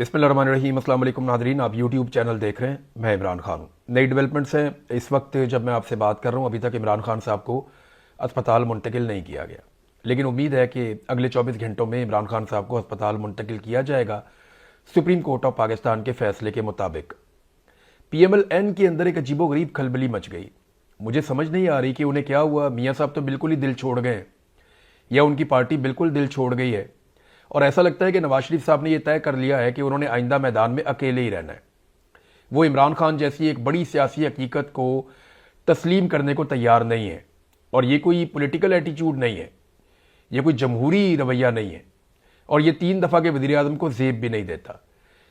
बिस्मिल्लाहिर्रहमानिर्रहीम। अस्सलाम वालेकुम नादरीन, आप यूट्यूब चैनल देख रहे हैं। मैं इमरान खान हूँ। नई डेवलपमेंट्स हैं इस वक्त जब मैं आपसे बात कर रहा हूँ। अभी तक इमरान खान साहब को अस्पताल मुंतकिल नहीं किया गया, लेकिन उम्मीद है कि अगले 24 घंटों में इमरान खान साहब को अस्पताल मुंतकिल किया जाएगा सुप्रीम कोर्ट ऑफ पाकिस्तान के फैसले के मुताबिक। PMLN के अंदर एक अजीबोगरीब खलबली मच गई। मुझे समझ नहीं आ रही कि उन्हें क्या हुआ। मियाँ साहब तो बिल्कुल ही दिल छोड़ गए या उनकी पार्टी बिल्कुल दिल छोड़ गई है, और ऐसा लगता है कि नवाज शरीफ साहब ने यह तय कर लिया है कि उन्होंने आइंदा मैदान में अकेले ही रहना है। वो इमरान खान जैसी एक बड़ी सियासी हकीकत को तस्लीम करने को तैयार नहीं है, और ये कोई पॉलिटिकल एटीट्यूड नहीं है, ये कोई जमहूरी रवैया नहीं है, और ये 3 दफ़ा के वज़ीर आज़म को ज़ेब भी नहीं देता।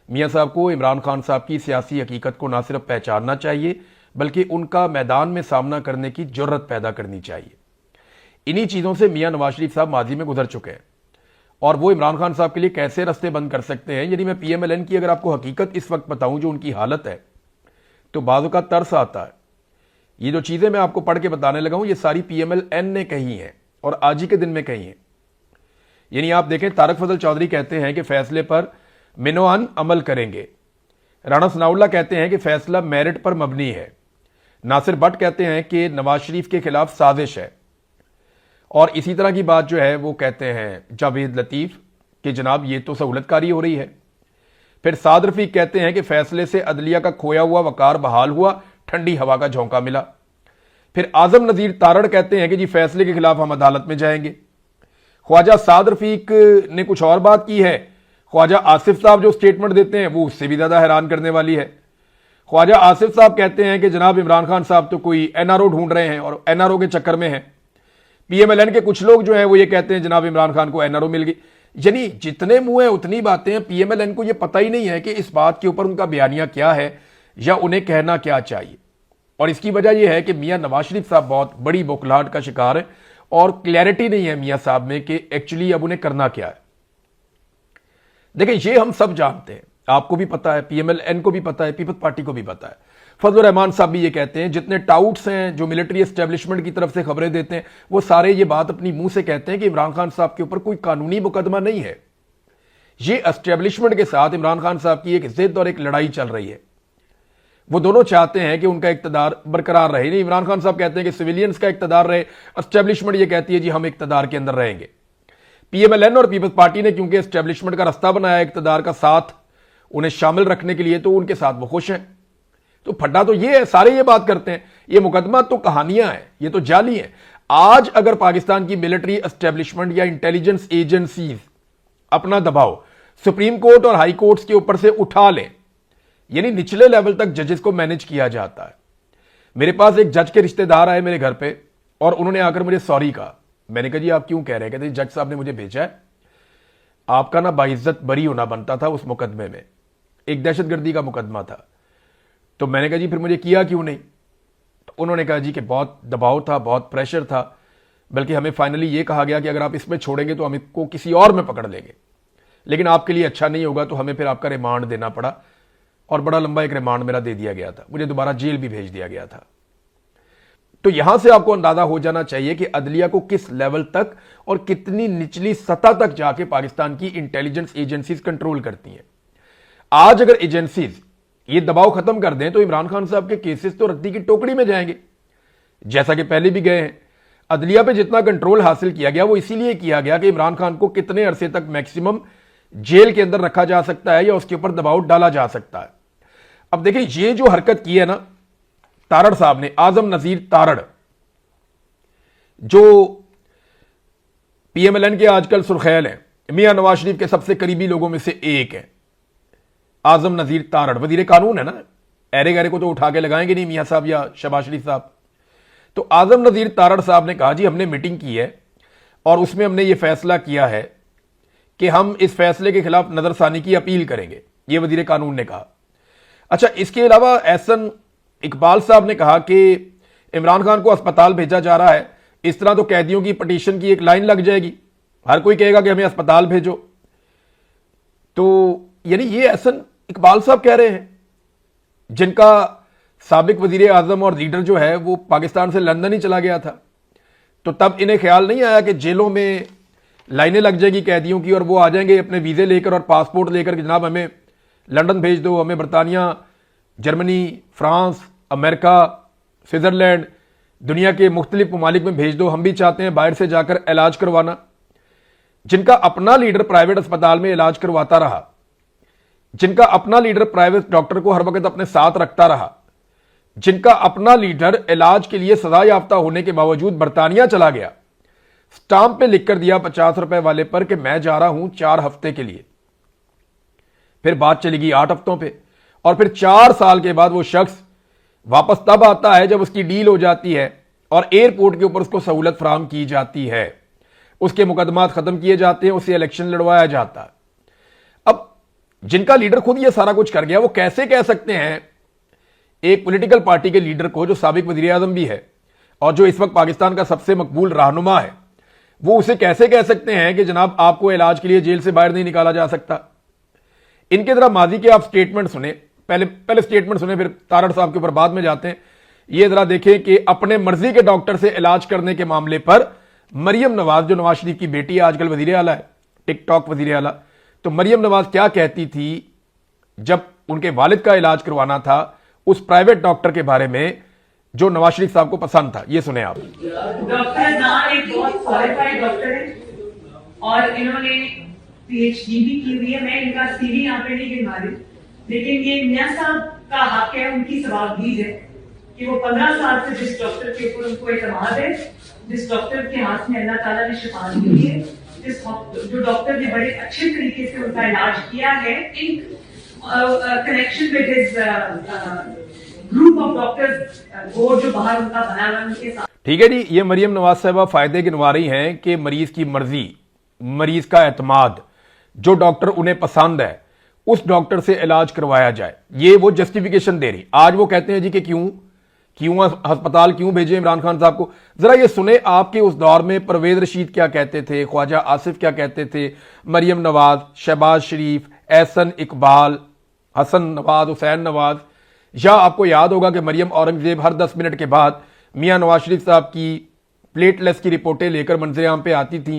मियाँ साहब को इमरान खान साहब की सियासी हकीकत को ना सिर्फ पहचानना चाहिए बल्कि उनका मैदान में सामना करने की जुर्रत पैदा करनी चाहिए। इन्हीं चीज़ों से मियाँ नवाज शरीफ साहब माजी में गुजर चुके हैं, और वो इमरान खान साहब के लिए कैसे रास्ते बंद कर सकते हैं। यानी मैं PMLN की अगर आपको हकीकत इस वक्त बताऊं जो उनकी हालत है, तो बाज़ों का तरस आता है। ये जो चीज़ें मैं आपको पढ़ के बताने लगा हूं, ये सारी PMLN ने कही हैं और आज ही के दिन में कही हैं। यानी आप देखें, तारक फजल चौधरी कहते हैं कि फैसले पर मिनोआन अमल करेंगे। राणा सनाउल्लाह कहते हैं कि फैसला मेरिट पर मबनी है। नासिर भट्ट कहते हैं कि नवाज शरीफ के खिलाफ साजिश है। और इसी तरह की बात जो है वो कहते हैं जावेद लतीफ़ कि जनाब ये तो सहूलतकारी हो रही है। फिर साद रफीक कहते हैं कि फैसले से अदलिया का खोया हुआ वकार बहाल हुआ, ठंडी हवा का झोंका मिला। फिर आजम नज़ीर तारड़ कहते हैं कि जी फैसले के खिलाफ हम अदालत में जाएंगे। ख्वाजा साद रफीक ने कुछ और बात की है। ख्वाजा आसिफ साहब जो स्टेटमेंट देते हैं वो उससे भी ज़्यादा हैरान करने वाली है। ख्वाजा आसिफ साहब कहते हैं कि जनाब इमरान खान साहब तो कोई NRO ढूंढ रहे हैं और NRO के चक्कर में है। PMLN के कुछ लोग जो हैं वो ये कहते हैं जनाब इमरान खान को NRO मिल गई। यानी जितने मुंह हैं उतनी बातें हैं। PMLN को ये पता ही नहीं है कि इस बात के ऊपर उनका बयानिया क्या है या उन्हें कहना क्या चाहिए। और इसकी वजह यह है कि मियाँ नवाज शरीफ साहब बहुत बड़ी बौखलाहट का शिकार है और क्लैरिटी नहीं है मियाँ साहब में कि एक्चुअली अब उन्हें करना क्या है। देखिए, ये हम सब जानते हैं, आपको भी पता है, PMLN को भी पता है, पीपल्स पार्टी को भी पता है। फजलुर रहमान साहब भी ये कहते हैं, जितने टाउट्स हैं जो मिलिट्री एस्टेब्लिशमेंट की तरफ से खबरें देते हैं वो सारे ये बात अपनी मुंह से कहते हैं कि इमरान खान साहब के ऊपर कोई कानूनी मुकदमा नहीं है। ये एस्टेब्लिशमेंट के साथ इमरान खान साहब की एक जिद और एक लड़ाई चल रही है। वो दोनों चाहते हैं कि उनका इक्तदार बरकरार रहे। नहीं, इमरान खान साहब कहते हैं कि सिविलियंस का इक्तदार रहे, एस्टेब्लिशमेंट ये कहती है जी हम इक्तदार के अंदर रहेंगे। PMLN और पीपल्स पार्टी ने क्योंकि एस्टेब्लिशमेंट का रास्ता बनाया इक्तदार का साथ उन्हें शामिल रखने के लिए, तो उनके साथ वो खुश हैं। तो फड्डा तो ये है, सारे ये बात करते हैं, ये मुकदमा तो कहानियां हैं, ये तो जाली हैं। आज अगर पाकिस्तान की मिलिट्री एस्टेब्लिशमेंट या इंटेलिजेंस एजेंसीज अपना दबाव सुप्रीम कोर्ट और हाई कोर्ट्स के ऊपर से उठा लें, यानी निचले लेवल तक जजेस को मैनेज किया जाता है। मेरे पास एक जज के रिश्तेदार आए मेरे घर पे और उन्होंने आकर मुझे सॉरी कहा। मैंने कहा जी आप क्यों कह रहे हैं? कहते जज साहब ने मुझे भेजा है, आपका ना बाइज्जत बरी होना बनता था उस मुकदमे में, एक दहशतगर्दी का मुकदमा था। तो मैंने कहा जी फिर मुझे किया क्यों नहीं? तो उन्होंने कहा जी कि बहुत दबाव था, बहुत प्रेशर था, बल्कि हमें फाइनली ये कहा गया कि अगर आप इसमें छोड़ेंगे तो हम इसको किसी और में पकड़ लेंगे, लेकिन आपके लिए अच्छा नहीं होगा, तो हमें फिर आपका रिमांड देना पड़ा। और बड़ा लंबा एक रिमांड मेरा दे दिया गया था, मुझे दोबारा जेल भी भेज दिया गया था। तो यहां से आपको अंदाजा हो जाना चाहिए कि अदलिया को किस लेवल तक और कितनी निचली सतह तक जाके पाकिस्तान की इंटेलिजेंस एजेंसीज कंट्रोल करती हैं। आज अगर एजेंसीज ये दबाव खत्म कर दें तो इमरान खान साहब के केसेस तो रद्दी की टोकरी में जाएंगे, जैसा कि पहले भी गए हैं। अदलिया पे जितना कंट्रोल हासिल किया गया वो इसीलिए किया गया कि इमरान खान को कितने अरसे तक मैक्सिमम जेल के अंदर रखा जा सकता है या उसके ऊपर दबाव डाला जा सकता है। अब देखिए, ये जो हरकत की है ना तारड़ साहब ने, आजम नजीर तारड़, जो PMLN के आजकल सुर्खैल हैं, मियां नवाज शरीफ के सबसे करीबी लोगों में से एक है आजम नजीर तारड़, वजीर कानून है ना, ऐरे गैरे को तो उठा के लगाएंगे नहीं मियां साहब या शहबाज शरीफ साहब। तो आजम नजीर तारड़ साहब ने कहा जी हमने मीटिंग की है और उसमें हमने ये फैसला किया है कि हम इस फैसले के खिलाफ नजरसानी की अपील करेंगे, ये वजीर कानून ने कहा। अच्छा, इसके अलावा एहसन इकबाल साहब ने कहा कि इमरान खान को अस्पताल भेजा जा रहा है, इस तरह तो कैदियों की पटिशन की एक लाइन लग जाएगी, हर कोई कहेगा कि हमें अस्पताल भेजो। तो यानी ये एहसन इकबाल साहब कह रहे हैं, जिनका साबिक वजीर आजम और लीडर जो है वो पाकिस्तान से लंदन ही चला गया था। तो तब इन्हें ख्याल नहीं आया कि जेलों में लाइनें लग जाएगी कैदियों की और वो आ जाएंगे अपने वीजे लेकर और पासपोर्ट लेकर कि जनाब हमें लंदन भेज दो, हमें बरतानिया, जर्मनी, फ्रांस, अमेरिका, स्विट्ज़रलैंड, दुनिया के मुख्तलिफ ममालिक में भेज दो, हम भी चाहते हैं बाहर से जाकर इलाज करवाना। जिनका अपना लीडर प्राइवेट अस्पताल में इलाज करवाता रहा, जिनका अपना लीडर प्राइवेट डॉक्टर को हर वक्त अपने साथ रखता रहा, जिनका अपना लीडर इलाज के लिए सजा याफ्ता होने के बावजूद बरतानिया चला गया, स्टाम्प पे लिख कर दिया 50 रुपए वाले पर कि मैं जा रहा हूं 4 हफ्ते के लिए, फिर बात चली गई 8 हफ्तों पे, और फिर 4 साल के बाद वो शख्स वापस तब आता है जब उसकी डील हो जाती है और एयरपोर्ट के ऊपर उसको सहूलत फराहम की जाती है, उसके मुकदमात खत्म किए जाते हैं, उसे इलेक्शन लड़वाया जाता है। अब जिनका लीडर खुद ये सारा कुछ कर गया, वो कैसे कह सकते हैं एक पॉलिटिकल पार्टी के लीडर को, जो साबिक वजीर आजम भी है और जो इस वक्त पाकिस्तान का सबसे मकबूल रहनुमा है, वो उसे कैसे कह सकते हैं कि जनाब आपको इलाज के लिए जेल से बाहर नहीं निकाला जा सकता। इनके जरा माजी के आप स्टेटमेंट सुने, पहले स्टेटमेंट सुने, फिर तारड़ साहब के ऊपर बाद में जाते हैं। ये जरा देखें कि अपने मर्जी के डॉक्टर से इलाज करने के मामले पर मरियम नवाज, जो नवाज शरीफ की बेटी है, आजकल वजीर आला है, टिकटॉक वजीर आला, तो मरियम नवाज क्या कहती थी जब उनके वालिद का इलाज करवाना था उस प्राइवेट डॉक्टर के बारे में जो नवाज शरीफ साहब को पसंद था। ये सुने आप। डॉक्टर नाम एक बहुत क्वालिफाइड डॉक्टर है और इन्होंने पीएचडी भी की हुई है। मैं इनका सीवी यहाँ पे नहीं गिनवा रही, लेकिन ये मियां साहब का हक है, उनकी सवाबदीद है कि वो 15 साल से जिस डॉक्टर के ऊपर उनको एतमाद है, जिस डॉक्टर के हाथ में अल्लाह ताला ने शिफा दी है, जो डॉक्टर ने बड़े अच्छे तरीके से उनका इलाज किया है in connection with his group of doctors, board जो बाहर उनका बना हुआ उनके साथ। ठीक है जी, ये मरियम नवाज साहबा फायदे गिनवा रही हैं कि मरीज की मर्जी, मरीज का एतमाद, जो डॉक्टर उन्हें पसंद है उस डॉक्टर से इलाज करवाया जाए। ये वो जस्टिफिकेशन दे रही। आज वो कहते हैं जी कि क्यों अस्पताल क्यों भेजे इमरान खान साहब को। जरा ये सुने आपके उस दौर में परवेज रशीद क्या कहते थे, ख्वाजा आसिफ क्या कहते थे, मरियम नवाज, शहबाज शरीफ, एहसन इकबाल, हसन नवाज, हुसैन नवाज, या आपको याद होगा कि मरियम औरंगजेब हर 10 मिनट के बाद मियां नवाज शरीफ साहब की प्लेटलेस की रिपोर्टें लेकर मंजर आम पे आती थी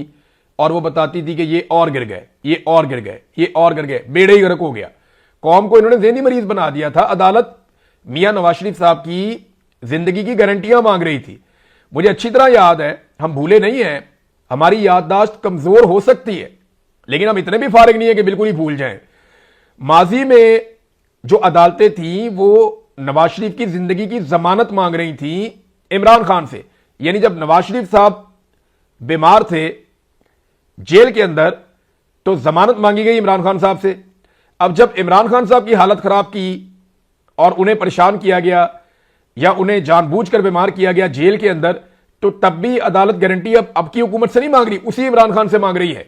और वो बताती थी कि ये और गिर गए, ये और गिर गए, ये और गिर गए, बेड़े ही गर्क हो गया। कौम को इन्होंने ज़हनी मरीज बना दिया था। अदालत मियां नवाज शरीफ साहब की जिंदगी की गारंटियां मांग रही थी। मुझे अच्छी तरह याद है, हम भूले नहीं हैं, हमारी याददाश्त कमजोर हो सकती है लेकिन हम इतने भी फारिग नहीं है कि बिल्कुल ही भूल जाएं। माजी में जो अदालतें थी वो नवाज शरीफ की जिंदगी की जमानत मांग रही थी इमरान खान से। यानी जब नवाज शरीफ साहब बीमार थे जेल के अंदर तो जमानत मांगी गई इमरान खान साहब से। अब जब इमरान खान साहब की हालत खराब की और उन्हें परेशान किया गया या उन्हें जानबूझकर बीमार किया गया जेल के अंदर, तो तब भी अदालत गारंटी अब की हुकूमत से नहीं मांग रही, उसी इमरान खान से मांग रही है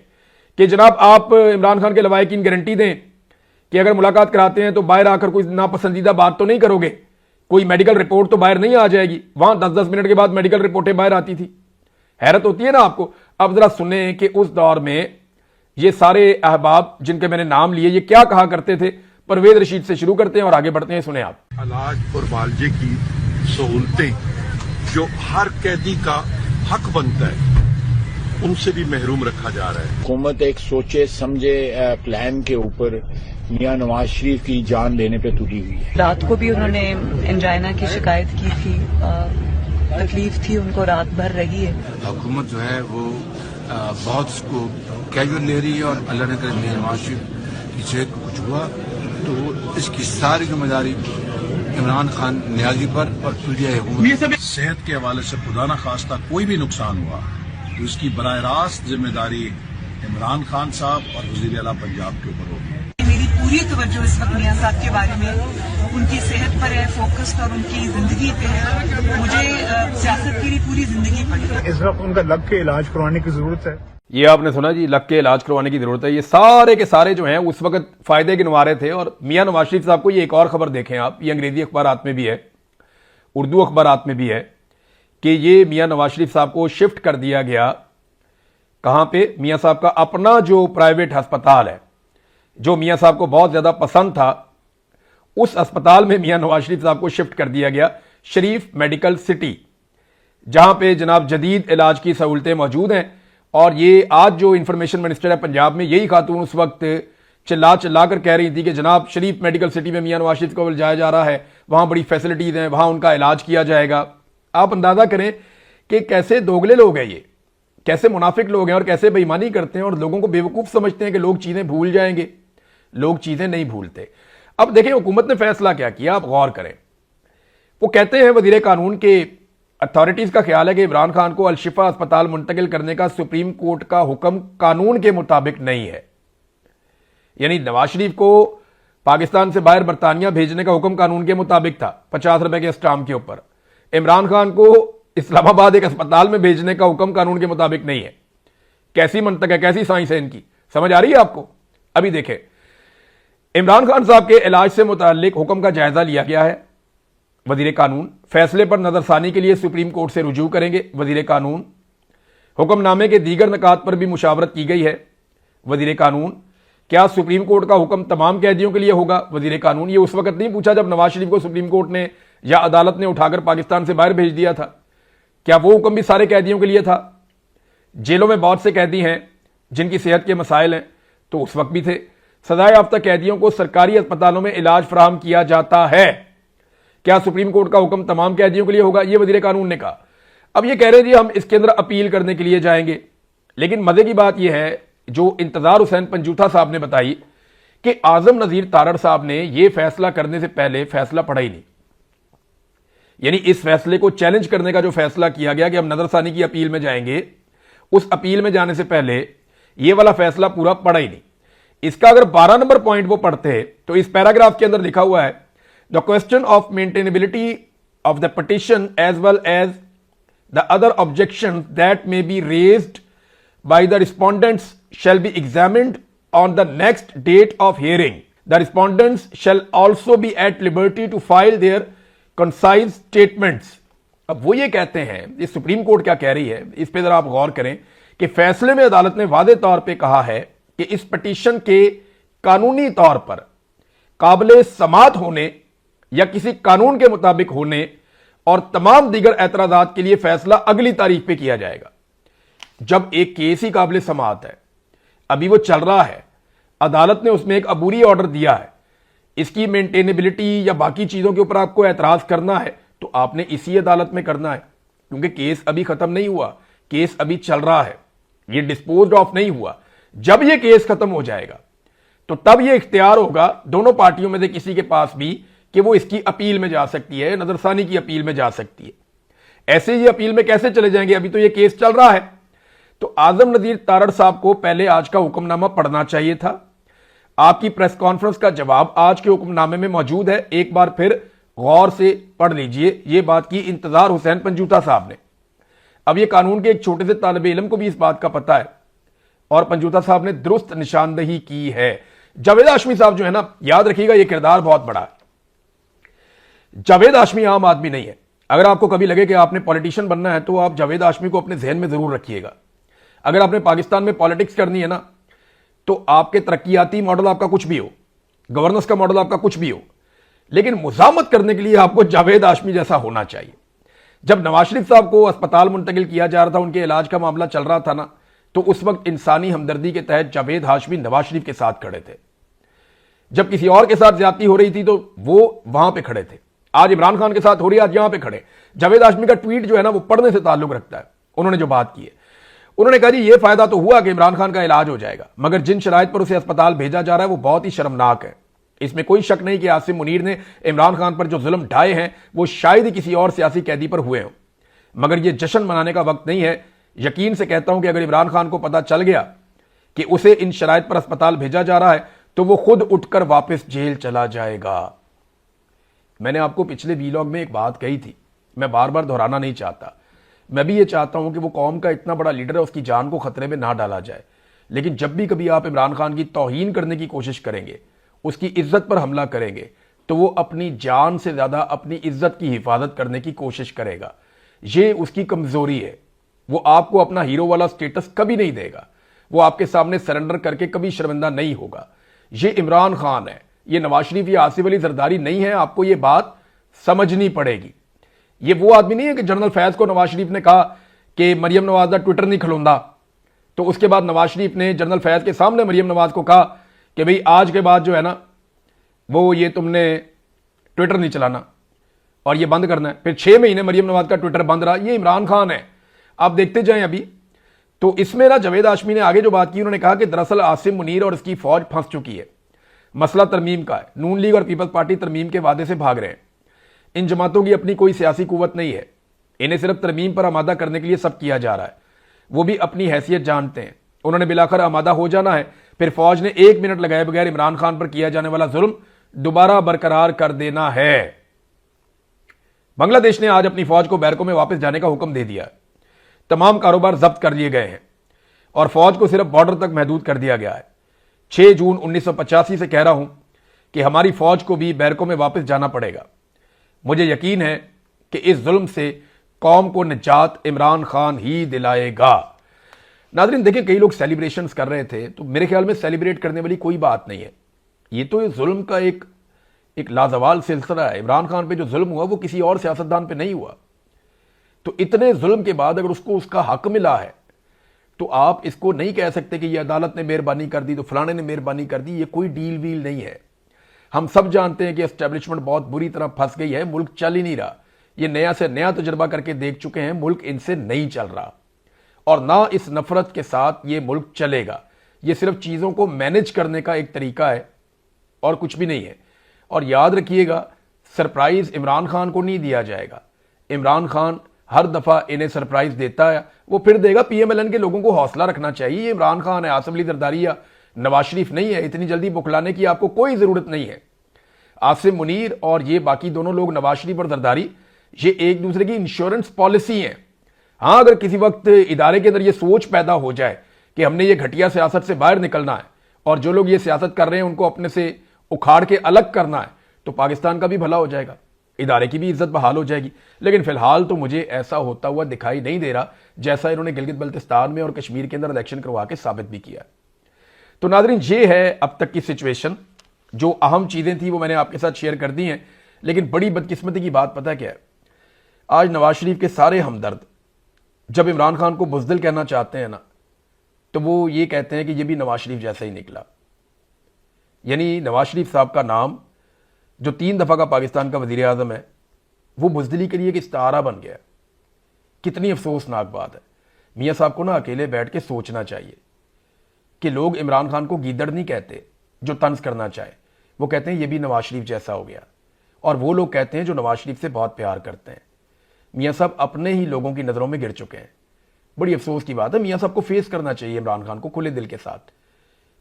कि जनाब आप इमरान खान के लवाहिकीन गारंटी दें कि अगर मुलाकात कराते हैं तो बाहर आकर कोई नापसंदीदा बात तो नहीं करोगे, कोई मेडिकल रिपोर्ट तो बाहर नहीं आ जाएगी। वहां 10-10 मिनट के बाद मेडिकल रिपोर्टें बाहर आती थी। हैरत होती है ना आपको। अब जरा सुने कि उस दौर में ये सारे अहबाब जिनके मैंने नाम लिए ये क्या कहा करते थे। परवेज रशीद से शुरू करते हैं और आगे बढ़ते हैं, सुने आप। इलाज और मुआवजे की सहूलतें जो हर कैदी का हक बनता है उनसे भी महरूम रखा जा रहा है। हुकूमत एक सोचे समझे प्लान के ऊपर मियां नवाज शरीफ की जान लेने पे तुली हुई है। रात को भी उन्होंने एंजाइना की शिकायत की थी, तकलीफ थी उनको, रात भर रही है। हुकूमत जो है वो बहुत इसको कैजुअल ले रही है और अल्लाह ने करे मियां नवाज शरीफ की सेहत को कुछ हुआ तो इसकी सारी जिम्मेदारी इमरान खान न्याजी पर और हुकूमत। सेहत के हवाले से खुदा न खास्ता कोई भी नुकसान हुआ तो इसकी बराह रास्त जिम्मेदारी इमरान खान साहब और वजीर आला पंजाब के ऊपर होगी। मेरी पूरी तवज्जो इस वक्त मियां साहब के बारे में, उनकी सेहत पर है फोकस्ड और उनकी जिंदगी पे है। मुझे सियासत के लिए पूरी जिंदगी पड़ी है। इस वक्त उनका लग के इलाज करवाने की जरूरत है। ये आपने सुना जी, लग के इलाज करवाने की जरूरत है। ये सारे के सारे जो हैं उस वक्त फायदे गिनवा रहे थे। और मियां नवाज शरीफ साहब को ये एक और खबर देखें आप, ये अंग्रेजी अखबारात में भी है, उर्दू अखबारात में भी है कि ये मियां नवाज शरीफ साहब को शिफ्ट कर दिया गया। कहां पे? मियां साहब का अपना जो प्राइवेट अस्पताल है जो मियां साहब को बहुत ज्यादा पसंद था, उस अस्पताल में मियां नवाज शरीफ साहब को शिफ्ट कर दिया गया, शरीफ मेडिकल सिटी, जहां पे जनाब जदीद इलाज की सहूलतें मौजूद हैं। और ये आज जो इंफॉर्मेशन मिनिस्टर है पंजाब में, यही खातून उस वक्त चिल्ला चिल्ला कर कह रही थी कि जनाब शरीफ मेडिकल सिटी में मियां नवाज शरीफ को ले जाया जा रहा है, वहां बड़ी फैसिलिटीज हैं, वहां उनका इलाज किया जाएगा। आप अंदाजा करें कि कैसे दोगले लोग हैं ये, कैसे मुनाफिक लोग हैं और कैसे बेईमानी करते हैं और लोगों को बेवकूफ समझते हैं कि लोग चीजें भूल जाएंगे। लोग चीजें नहीं भूलते। अब देखें हुकूमत ने फैसला क्या किया, आप गौर करें। वो कहते हैं वजीर कानून के अथॉरिटीज का ख्याल है कि इमरान खान को अलशिफा अस्पताल मुंतकिल करने का सुप्रीम कोर्ट का हुक्म कानून के मुताबिक नहीं है। यानी नवाज शरीफ को पाकिस्तान से बाहर बरतानिया भेजने का हुक्म कानून के मुताबिक था 50 रुपए के स्टाम्प के ऊपर। इमरान खान को इस्लामाबाद एक अस्पताल में भेजने का हुक्म कानून के मुताबिक नहीं है। कैसी मंतक है, कैसी साइंस है इनकी, समझ आ रही है आपको? अभी देखें, इमरान खान साहब के इलाज से मुताल्लिक हुक्म का जायजा लिया गया है। वजीर कानून फैसले पर नजरसानी के लिए सुप्रीम कोर्ट से रुजू करेंगे। वजीर कानून हुक्मनामे के दीगर निकात पर भी मुशावरत की गई है। वजीर कानून क्या सुप्रीम कोर्ट का हुक्म तमाम कैदियों के लिए होगा? वजीर कानून ये उस वक्त नहीं पूछा जब नवाज शरीफ को सुप्रीम कोर्ट ने या अदालत ने उठाकर पाकिस्तान से बाहर भेज दिया था। क्या वो हुक्म भी सारे कैदियों के लिए था? जेलों में बहुत से कैदी हैं जिनकी सेहत के मसाइल हैं, तो उस वक्त भी थे। सजाए याफ्ता कैदियों को सरकारी अस्पतालों में इलाज फराहम किया जाता है। क्या सुप्रीम कोर्ट का हुक्म तमाम कैदियों के लिए होगा? यह वजीर कानून ने कहा। अब ये कह रहे जी हम इसके अंदर अपील करने के लिए जाएंगे। लेकिन मजे की बात यह है जो इंतजार हुसैन पंजूथा साहब ने बताई कि आजम नजीर तारड़ साहब ने यह फैसला करने से पहले फैसला पढ़ा ही नहीं। यानी इस फैसले को चैलेंज करने का जो फैसला किया गया कि हम नजरसानी की अपील में जाएंगे, उस अपील में जाने से पहले यह वाला फैसला पूरा पढ़ा ही नहीं। इसका अगर 12 नंबर पॉइंट वो पढ़ते तो इस पैराग्राफ के अंदर लिखा हुआ है the question of maintainability of the petition as well as the other objection that may be raised by the respondents shall be examined on the next date of hearing. The respondents shall also be at liberty to file their concise statements. अब वो ये कहते हैं, ये supreme court क्या कह रही है, इस पे जरा आप गौर करें कि फैसले में अदालत ने वादे तौर पे कहा है कि इस पिटीशन के कानूनी तौर पर काबिले समात होने या किसी कानून के मुताबिक होने और तमाम दीगर एतराजात के लिए फैसला अगली तारीख पे किया जाएगा। जब एक केस ही काबिले समात है, अभी वो चल रहा है, अदालत ने उसमें एक अबूरी ऑर्डर दिया है, इसकी मेंटेनेबिलिटी या बाकी चीजों के ऊपर आपको एतराज करना है तो आपने इसी अदालत में करना है, क्योंकि केस अभी खत्म नहीं हुआ, केस अभी चल रहा है, ये डिस्पोज ऑफ नहीं हुआ। जब ये केस खत्म हो जाएगा तो तब ये इख्तियार होगा दोनों पार्टियों में से किसी के पास भी कि वो इसकी अपील में जा सकती है, नजरसानी की अपील में जा सकती है। ऐसे ये अपील में कैसे चले जाएंगे, अभी तो ये केस चल रहा है। तो आजम नजीर तारड़ साहब को पहले आज का हुक्मनामा पढ़ना चाहिए था। आपकी प्रेस कॉन्फ्रेंस का जवाब आज के हुक्मनामे में मौजूद है, एक बार फिर गौर से पढ़ लीजिए। यह बात की इंतजार हुसैन पंजूथा साहब ने। अब यह कानून के एक छोटे से तालिबे इल्म को भी इस बात का पता है और पंजूथा साहब ने दुरुस्त निशानदही की है। जावेद हाशमी साहब जो है ना, याद रखिएगा यह किरदार बहुत बड़ा है। जावेद हाशमी आम आदमी नहीं है। अगर आपको कभी लगे कि आपने पॉलिटिशियन बनना है तो आप जावेद हाशमी को अपने जहन में जरूर रखिएगा। अगर आपने पाकिस्तान में पॉलिटिक्स करनी है ना, तो आपके तरक्याती मॉडल आपका कुछ भी हो, गवर्नेंस का मॉडल आपका कुछ भी हो, लेकिन मुजामत करने के लिए आपको जावेद हाशमी जैसा होना चाहिए। जब नवाज शरीफ साहब को अस्पताल मुंतकिल किया जा रहा था, उनके इलाज का मामला चल रहा था ना, तो उस वक्त इंसानी हमदर्दी के तहत जावेद हाशमी नवाज शरीफ के साथ खड़े थे। जब किसी और के साथ ज्यादती हो रही थी तो वो वहां पे खड़े थे। आज इमरान खान के साथ हो रही है, आज यहां पे खड़े। जावेद हाशमी का ट्वीट जो है ना, वो पढ़ने से ताल्लुक रखता है। उन्होंने जो बात की है, उन्होंने कहा जी ये फायदा तो हुआ कि इमरान खान का इलाज हो जाएगा, मगर जिन शराइत पर उसे अस्पताल भेजा जा रहा है वो बहुत ही शर्मनाक है। इसमें कोई शक नहीं कि आसिम मुनीर ने इमरान खान पर जो जुल्म ढाए हैं वो शायद ही किसी और सियासी कैदी पर हुए हों, मगर ये जश्न मनाने का वक्त नहीं है। यकीन से कहता हूं कि अगर इमरान खान को पता चल गया कि उसे इन शराइत पर अस्पताल भेजा जा रहा है तो वो खुद उठकर वापस जेल चला जाएगा। मैंने आपको पिछले वीलॉग में एक बात कही थी, मैं बार बार दोहराना नहीं चाहता। मैं भी ये चाहता हूं कि वो कौम का इतना बड़ा लीडर है, उसकी जान को खतरे में ना डाला जाए। लेकिन जब भी कभी आप इमरान खान की तौहीन करने की कोशिश करेंगे, उसकी इज्जत पर हमला करेंगे, तो वो अपनी जान से ज्यादा अपनी इज्जत की हिफाजत करने की कोशिश करेगा। ये उसकी कमजोरी है। वो आपको अपना हीरो वाला स्टेटस कभी नहीं देगा। वो आपके सामने सरेंडर करके कभी शर्मिंदा नहीं होगा। ये इमरान खान है, ये नवाज शरीफ या आसिफ अली जरदारी नहीं है। आपको ये बात समझनी पड़ेगी। ये वो आदमी नहीं है कि जनरल फैज को नवाज शरीफ ने कहा कि मरियम नवाज का ट्विटर नहीं खलोंदा, तो उसके बाद नवाज शरीफ ने जनरल फैज के सामने मरियम नवाज को कहा कि भाई आज के बाद जो है ना वो ये तुमने ट्विटर नहीं चलाना और ये बंद करना है। फिर 6 महीने मरियम नवाज का ट्विटर बंद रहा। ये इमरान खान है, आप देखते जाएं। अभी तो इसमें ना जावेद हाशमी ने आगे जो बात की, उन्होंने कहा कि दरअसल आसिम मुनीर और इसकी फौज फंस चुकी है, मसला तरमीम का है। नून लीग और पीपल्स पार्टी तरमीम के वादे से भाग रहे हैं। इन जमातों की अपनी कोई सियासी कुव्वत नहीं है, इन्हें सिर्फ तरमीम पर आमादा करने के लिए सब किया जा रहा है। वो भी अपनी हैसियत जानते हैं। उन्होंने बिलाखर आमादा हो जाना है, फिर फौज ने 1 मिनट लगाए बगैर इमरान खान पर किया जाने वाला जुल्म दोबारा बरकरार कर देना है। बांग्लादेश ने आज अपनी फौज को बैरकों में वापस जाने का हुक्म दे दिया है। तमाम कारोबार जब्त कर लिए गए हैं और फौज को सिर्फ बॉर्डर तक महदूद कर दिया गया है। 6 जून 1985 से कह रहा हूं कि हमारी फौज को भी बैरकों में वापस जाना पड़ेगा। मुझे यकीन है कि इस जुल्म से कौम को निजात इमरान खान ही दिलाएगा। नाज़रीन देखें, कई लोग सेलिब्रेशंस कर रहे थे, तो मेरे ख्याल में सेलिब्रेट करने वाली कोई बात नहीं है। ये तो इस जुल्म का एक लाजवाल सिलसिला है। इमरान खान पे जो जुल्म हुआ वो किसी और सियासतदान पे नहीं हुआ। तो इतने जुल्म के बाद अगर उसको उसका हक मिला है तो आप इसको नहीं कह सकते कि ये अदालत ने मेहरबानी कर दी तो फलाने ने मेहरबानी कर दी। ये कोई डील वील नहीं है। हम सब जानते हैं कि एस्टेब्लिशमेंट बहुत बुरी तरह फंस गई है, मुल्क चल ही नहीं रहा। ये नया से नया तजुर्बा करके देख चुके हैं, मुल्क इनसे नहीं चल रहा और ना इस नफरत के साथ ये मुल्क चलेगा। ये सिर्फ चीज़ों को मैनेज करने का एक तरीका है और कुछ भी नहीं है। और याद रखिएगा, सरप्राइज इमरान खान को नहीं दिया जाएगा। इमरान खान हर दफा इन्हें सरप्राइज देता है, वो फिर देगा। पीएमएलएन के लोगों को हौसला रखना चाहिए। ये इमरान खान है, आसिफ अली जरदारी या नवाज शरीफ नहीं है। इतनी जल्दी बुखलाने की आपको कोई जरूरत नहीं है। आसिम मुनीर और ये बाकी दोनों लोग, नवाज शरीफ और जरदारी, ये एक दूसरे की इंश्योरेंस पॉलिसी है। हां, अगर किसी वक्त इदारे के अंदर ये सोच पैदा हो जाए कि हमने ये घटिया सियासत से बाहर निकलना है और जो लोग ये सियासत कर रहे हैं उनको अपने से उखाड़ के अलग करना है, तो पाकिस्तान का भी भला हो जाएगा, इदारे की भी इज्जत बहाल हो जाएगी। लेकिन फिलहाल तो मुझे ऐसा होता हुआ दिखाई नहीं दे रहा, जैसा इन्होंने गिलगित बल्तिस्तान में और कश्मीर के अंदर इलेक्शन करवा के साबित भी किया। तो नाज़रीन, ये है अब तक की सिचुएशन। जो अहम चीजें थी वो मैंने आपके साथ शेयर कर दी हैं। लेकिन बड़ी बदकिस्मती की बात पता क्या है, आज नवाज शरीफ के सारे हमदर्द जब इमरान खान को बुज़दिल कहना चाहते हैं ना, तो वो ये कहते हैं कि ये भी नवाज शरीफ जैसा ही निकला। यानी नवाज शरीफ साहब का नाम, जो 3 दफा का पाकिस्तान का वजीर आजम है, वो बुज़दिली के लिए एक इस्तारा बन गया। कितनी अफसोसनाक बात है। मियाँ साहब को ना अकेले बैठ के सोचना चाहिए कि लोग इमरान खान को गीदड़ नहीं कहते जो तंज करना चाहे, वो कहते हैं ये भी नवाज शरीफ जैसा हो गया। और वो लोग कहते हैं जो नवाज शरीफ से बहुत प्यार करते हैं। मियाँ साहब अपने ही लोगों की नज़रों में गिर चुके हैं। बड़ी अफसोस की बात है। मियाँ साहब को फेस करना चाहिए इमरान खान को खुले दिल के साथ।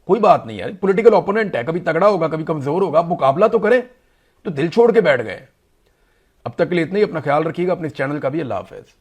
कोई बात नहीं यार, पॉलिटिकल ओपोनेंट है, कभी तगड़ा होगा कभी कमजोर होगा, आप मुकाबला तो करें। तो दिल छोड़ के बैठ गए। अब तक के लिए इतना ही। अपना ख्याल रखिएगा, अपने इस चैनल का भी। अल्लाह हाफिज़।